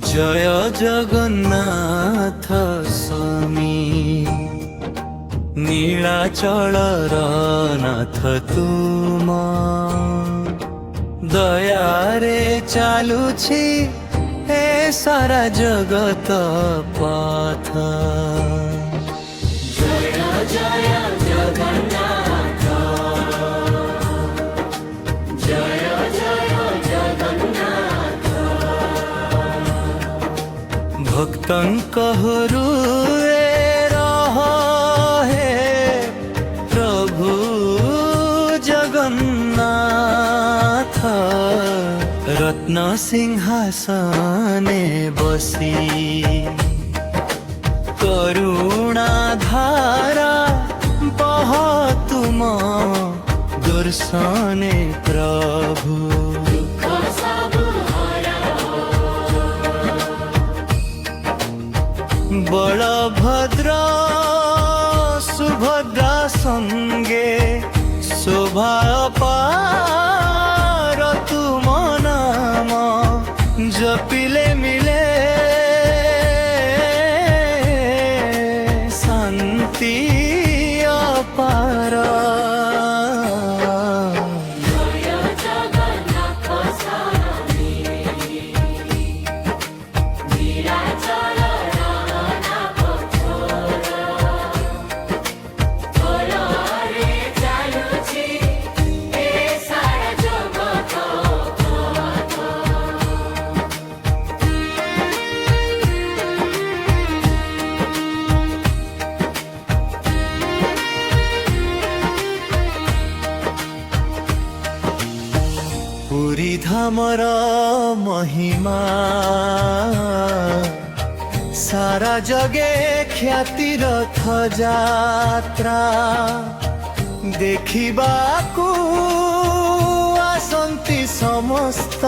जय जगन्नाथ स्वामी नीलाचलर नाथ तुम दयारे चालुछि ए सारा जगत पथ। जय जय जगन्नाथ जय जय जगन्नाथ। भक्तन कहरुए रहे प्रभु जगन्नाथ रत्न सिंहासने बसी करुणा धारा बह तुम दर्शने प्रभु। बलभद्र सुभद्रा संगे शोभा पार तुम नाम जपिले मिले शांति अपार। पुरी धामर महिमा सारा जगे ख्याति रथ यात्रा देखिबाकू आसंती समस्त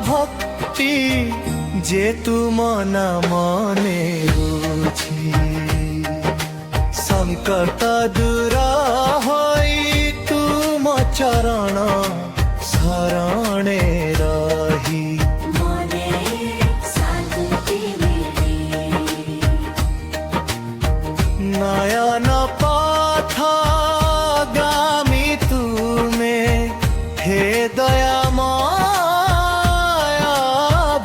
भक्ति जे तुम नाम नेउछि संकट दूर होई तुम चरण शरणे रही। मने शांति मिले नयन पथ गामी तुमे हे दयामय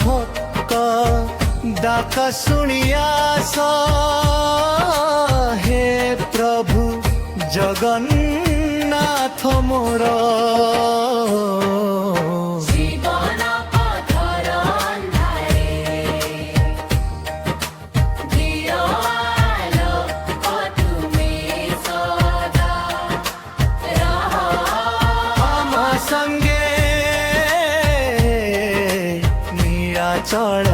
भक्त डाक सुनिया हे प्रभु जगन्नाथ मोर। जीवन पथर अन्धारे दियो आलोक तुमे सदा रहो। हम संगे नीलाचल